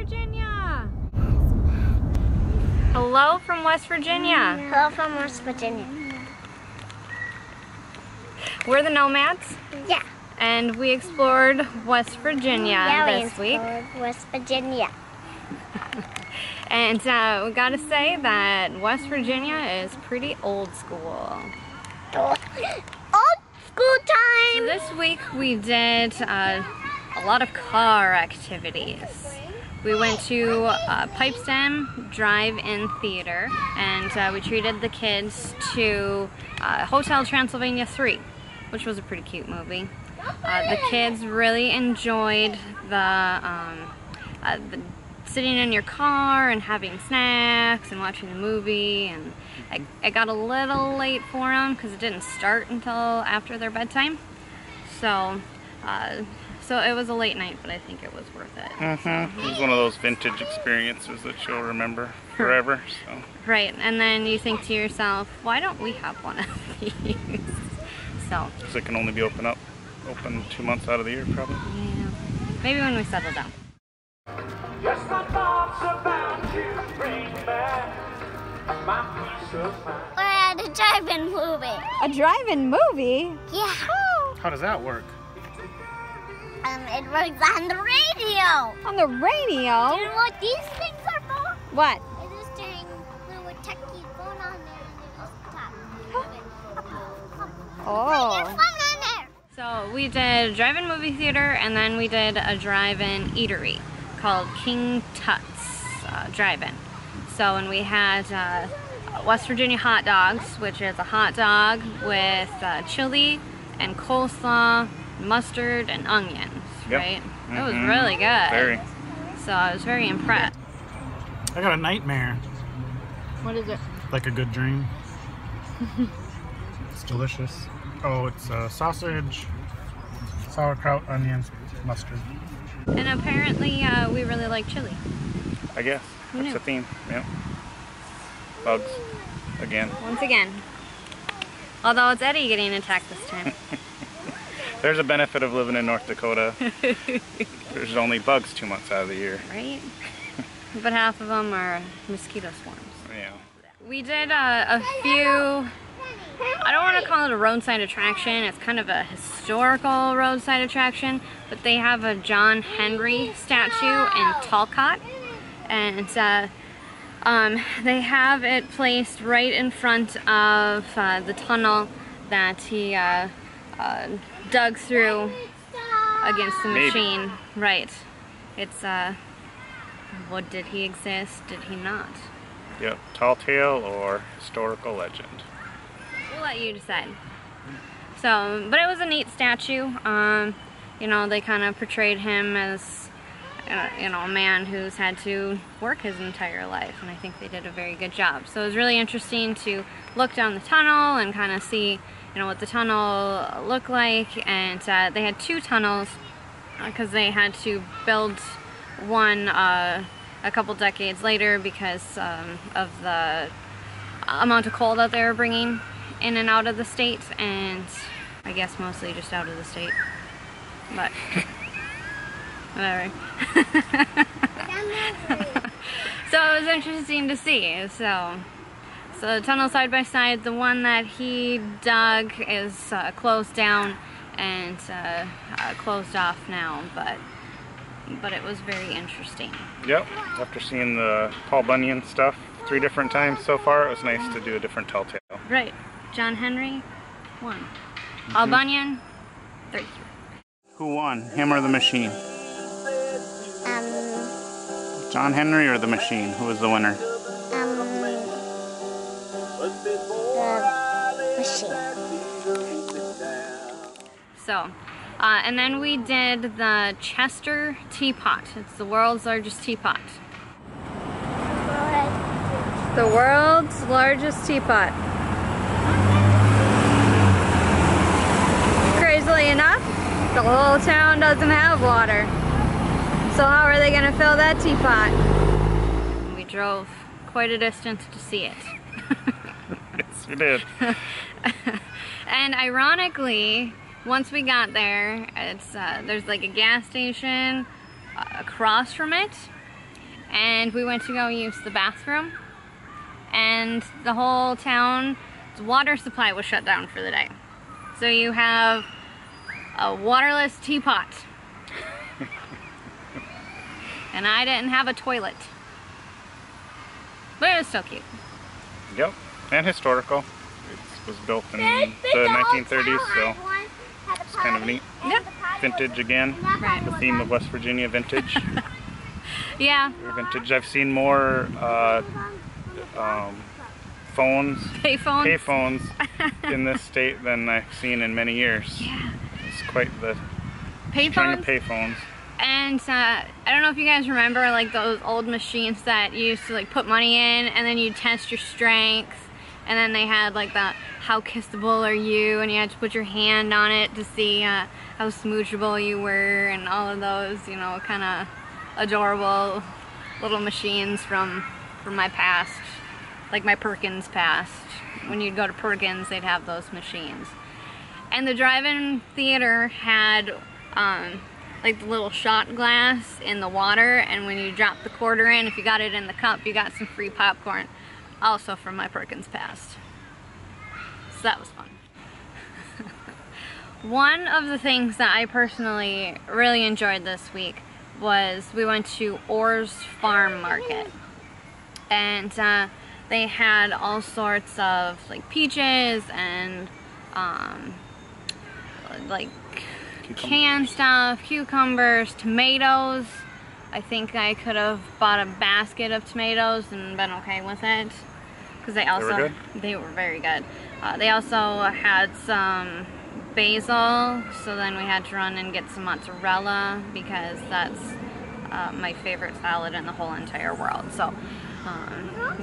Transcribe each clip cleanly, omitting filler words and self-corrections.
Virginia! Hello from West Virginia. Hello from West Virginia. We're the Nomads. Yeah. And we explored West Virginia this week. West Virginia. And we gotta say that West Virginia is pretty old school. Old school time! So this week we did a lot of car activities. We went to Pipestem Drive-In Theater, and we treated the kids to Hotel Transylvania 3, which was a pretty cute movie. The kids really enjoyed the sitting in your car and having snacks and watching the movie, and it got a little late for them because it didn't start until after their bedtime. So it was a late night, but I think it was worth it. It was one of those vintage experiences that you'll remember forever. So. Right, and then you think to yourself, why don't we have one of these? So it can only be open 2 months out of the year, probably. Yeah, maybe when we settle down. Just my thoughts about you bring back my peace of mind. We're at a drive-in movie. A drive-in movie? Yeah. How does that work? It works on the radio. On the radio? Do you know what these things are for? What? It is during little techie phone on there and it goes top. Oh. There's fun on there. So we did a drive-in movie theater, and then we did a drive-in eatery called King Tut's Drive-In. So, and we had West Virginia hot dogs, which is a hot dog with chili and coleslaw, mustard, and onions, right? It was really good. Very. So I was very impressed. I got a nightmare. What is it? Like a good dream. It's delicious. Oh, it's sausage, sauerkraut, onions, mustard. And apparently we really like chili. I guess. That's a theme. Yep. Bugs. Again. Once again. Although it's Eddie getting attacked this time. There's a benefit of living in North Dakota. There's only bugs 2 months out of the year. Right? But half of them are mosquito swarms. Yeah. We did a few, I don't want to call it a roadside attraction, it's kind of a historical roadside attraction, but they have a John Henry statue in Talcott, and they have it placed right in front of the tunnel that he dug through against the machine. Right. It's, what, did he exist? Did he not? Yep. Tall tale or historical legend. We'll let you decide. So, but it was a neat statue. You know, they kind of portrayed him as, you know, a man who's had to work his entire life, and I think they did a very good job. So it was really interesting to look down the tunnel and kind of see, you know, what the tunnel looked like. And they had 2 tunnels because they had to build one a couple decades later because of the amount of coal that they were bringing in and out of the state, and I guess mostly just out of the state, but whatever. So it was interesting to see. So the tunnel side by side, the one that he dug is closed down and closed off now, but it was very interesting. Yep. After seeing the Paul Bunyan stuff 3 different times so far, it was nice to do a different tall tale. Right. John Henry won. Paul Bunyan 33. Who won? Him or the machine? John Henry or the machine? Who was the winner? The machine. So, and then we did the Chester teapot. It's the world's largest teapot. The world's largest teapot. Crazily enough, the whole town doesn't have water. So how are they going to fill that teapot? We drove quite a distance to see it. Yes, we did. And ironically, once we got there, it's there's like a gas station across from it, and we went to go use the bathroom, and the whole town's water supply was shut down for the day. So you have a waterless teapot. And I didn't have a toilet. But it was still cute. Yep, and historical. It was built in the 1930s, so it's kind of neat. Yeah. Vintage again. Right. The theme of West Virginia, vintage. Yeah. Vintage. I've seen more phones, payphones in this state than I've seen in many years. Yeah. It's quite the string of payphones. And I don't know if you guys remember like those old machines that you used to like put money in and then you'd test your strength, and then they had like the how kissable are you, and you had to put your hand on it to see how smoochable you were, and all of those, you know, kind of adorable little machines from my past, like my Perkins past. When you'd go to Perkins, they'd have those machines. And the drive-in theater had like the little shot glass in the water, and when you drop the quarter in, if you got it in the cup, you got some free popcorn, also from my Perkins past. So that was fun. One of the things that I personally really enjoyed this week was we went to Orr's Farm Market, and they had all sorts of like peaches and like canned stuff, cucumbers, tomatoes. I think I could have bought a basket of tomatoes and been okay with it, because they were very good. They also had some basil, so then we had to run and get some mozzarella, because that's my favorite salad in the whole entire world. So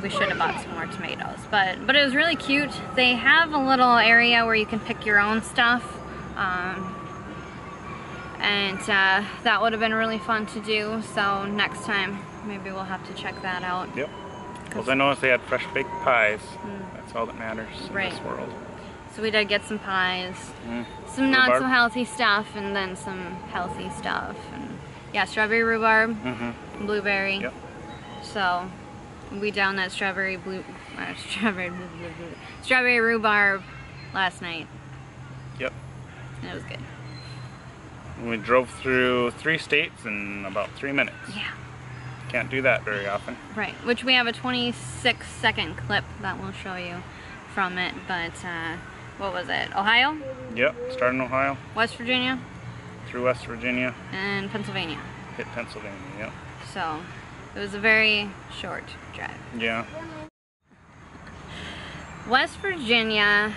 we should have bought some more tomatoes, but it was really cute. They have a little area where you can pick your own stuff. And that would have been really fun to do, so next time maybe we'll have to check that out. Yep. Because I noticed they had fresh baked pies. That's all that matters in this world. So we did get some pies, some not so healthy stuff, and then some healthy stuff. And yeah, strawberry rhubarb, blueberry. Yep. So we downed that strawberry rhubarb last night. Yep. And it was good. We drove through 3 states in about 3 minutes. Yeah. Can't do that very often. Right, which we have a 26-second clip that we'll show you from it, but what was it? Ohio? Yep, started in Ohio. West Virginia? Through West Virginia. And Pennsylvania. Hit Pennsylvania, yep. So, it was a very short drive. Yeah. West Virginia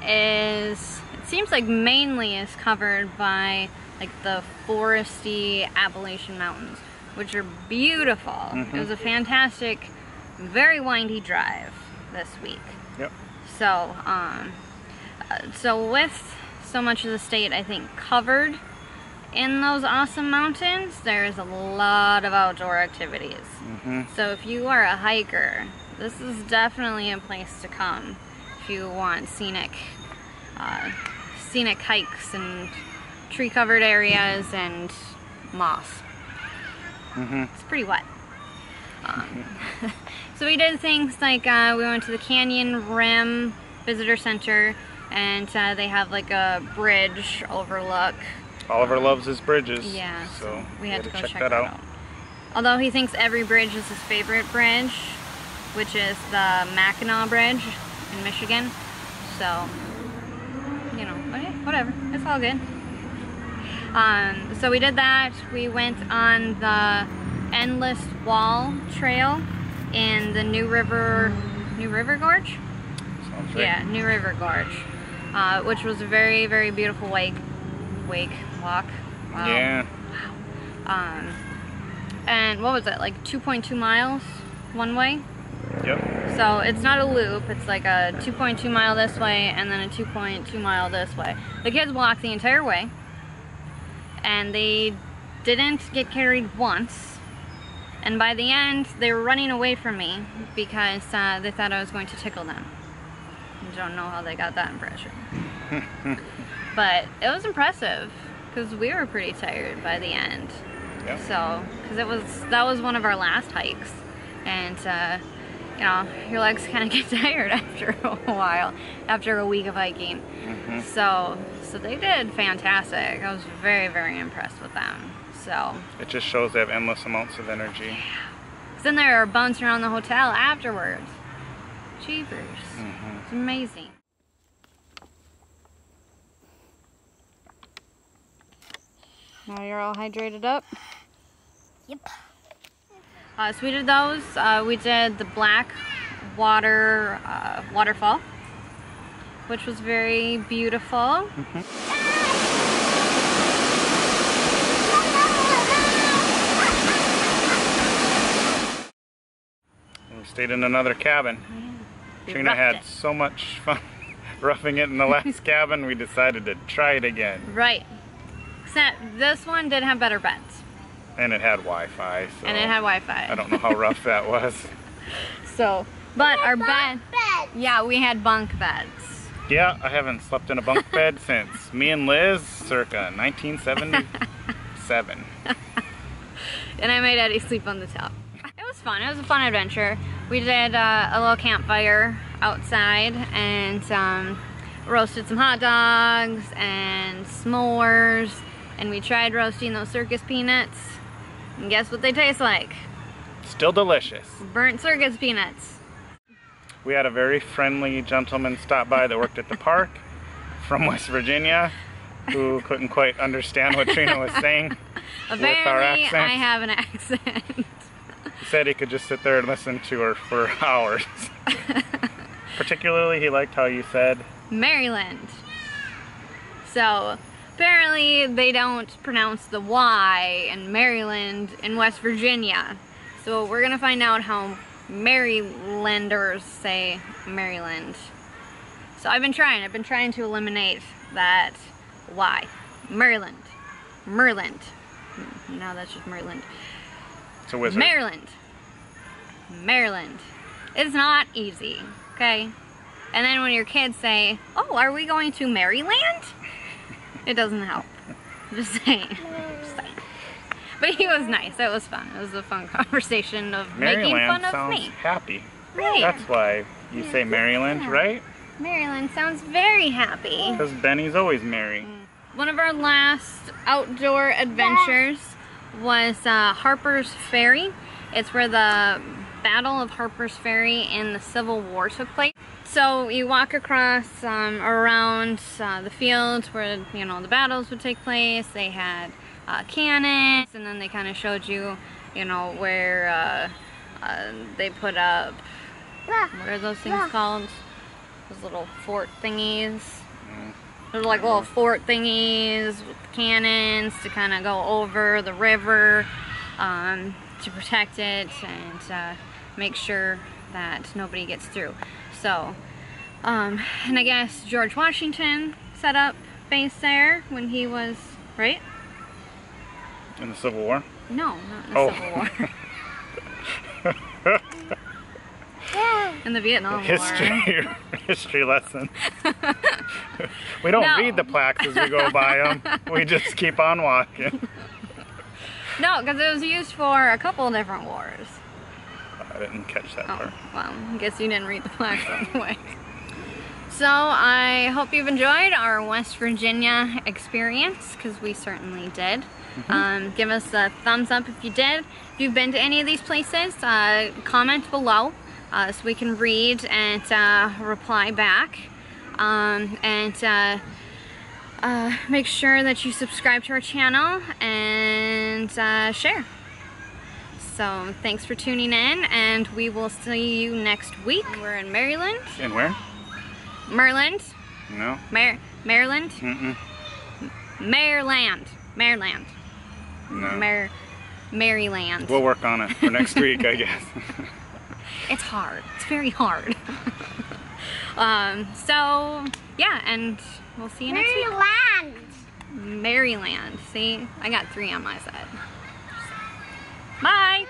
is, it seems like mainly is covered by like the foresty Appalachian Mountains, which are beautiful. It was a fantastic, very windy drive this week. Yep. So, so with so much of the state, I think, covered in those awesome mountains, there's a lot of outdoor activities. So if you are a hiker, this is definitely a place to come if you want scenic hikes and tree-covered areas and moss. It's pretty wet. So we did things like we went to the Canyon Rim Visitor Center, and they have like a bridge overlook. Oliver loves his bridges. Yeah, so we had to go check that out. Although he thinks every bridge is his favorite bridge, which is the Mackinac Bridge in Michigan. So, you know, whatever, it's all good. So we did that. We went on the Endless Wall Trail in the New River Gorge? Sounds right. Yeah, New River Gorge, which was a very, very beautiful walk. Wow. Yeah. Wow. And what was it, like 2.2 miles one way? Yep. So it's not a loop, it's like a 2.2 mile this way and then a 2.2 mile this way. The kids walked the entire way, and they didn't get carried once, and by the end they were running away from me because they thought I was going to tickle them. I don't know how they got that impression. But it was impressive because we were pretty tired by the end. Yep. So, because that was one of our last hikes, and you know, your legs kind of get tired after a while, after a week of hiking. Mm-hmm. So they did fantastic. I was very, very impressed with them. So it just shows they have endless amounts of energy. Yeah. Then they were bouncing around the hotel afterwards. Jeepers. Mm-hmm. It's amazing. Now you're all hydrated up? Yep. So we did those. We did the black water waterfall, which was very beautiful. Mm-hmm. We stayed in another cabin. Trina had so much fun roughing it in the last cabin, we decided to try it again. Right. Except this one did have better beds. And it had Wi-Fi. So and it had Wi-Fi. I don't know how rough that was. So, but our bed. Yeah, we had bunk beds. Yeah, I haven't slept in a bunk bed since me and Liz circa 1977. And I made Eddie sleep on the top. It was fun. It was a fun adventure. We did a little campfire outside and roasted some hot dogs and s'mores, and we tried roasting those circus peanuts, and guess what they taste like? Still delicious. Burnt circus peanuts. We had a very friendly gentleman stop by that worked at the park from West Virginia who couldn't quite understand what Trina was saying. Apparently, I have an accent. He said he could just sit there and listen to her for hours. Particularly, he liked how you said Maryland. So, apparently they don't pronounce the Y in Maryland in West Virginia. So we're gonna find out how Marylanders say Maryland. So I've been trying to eliminate that Y. Maryland. Merland. No, that's just Maryland. it's a wizard. Maryland. Maryland. It's not easy, okay? And then when your kids say, oh, are we going to Maryland? It doesn't help. Just saying. Just saying. But he was nice. It was fun. It was a fun conversation of making Maryland fun of sounds me. happy. Right. That's why you say Maryland, Yeah. right? Maryland sounds very happy. Because Benny's always merry. One of our last outdoor adventures was Harper's Ferry. It's where the Battle of Harper's Ferry in the Civil War took place. So you walk across around the fields where, you know, the battles would take place. They had cannons, and then they kind of showed you, you know, where they put up, what are those things called? Those little fort thingies. They're like little fort thingies with cannons to kind of go over the river to protect it and make sure that nobody gets through. So, and I guess George Washington set up base there when he was, right? In the Civil War? No, not in the Civil War. In the Vietnam War. History lesson. We don't read the plaques as we go by them. We just keep on walking. No, because it was used for a couple of different wars. I didn't catch that part. Well, I guess you didn't read the plaques on the way. So I hope you've enjoyed our West Virginia experience, because we certainly did. Give us a thumbs up if you did. If you've been to any of these places, comment below so we can read and reply back. Make sure that you subscribe to our channel and share. So thanks for tuning in, and we will see you next week. We're in Maryland. And where? Maryland. No. Maryland. Mm-mm. Maryland. Maryland. No. Maryland. We'll work on it for next week, I guess. It's hard. It's very hard. So yeah, and we'll see you next week. Maryland. See, I got 3 on my side. Bye.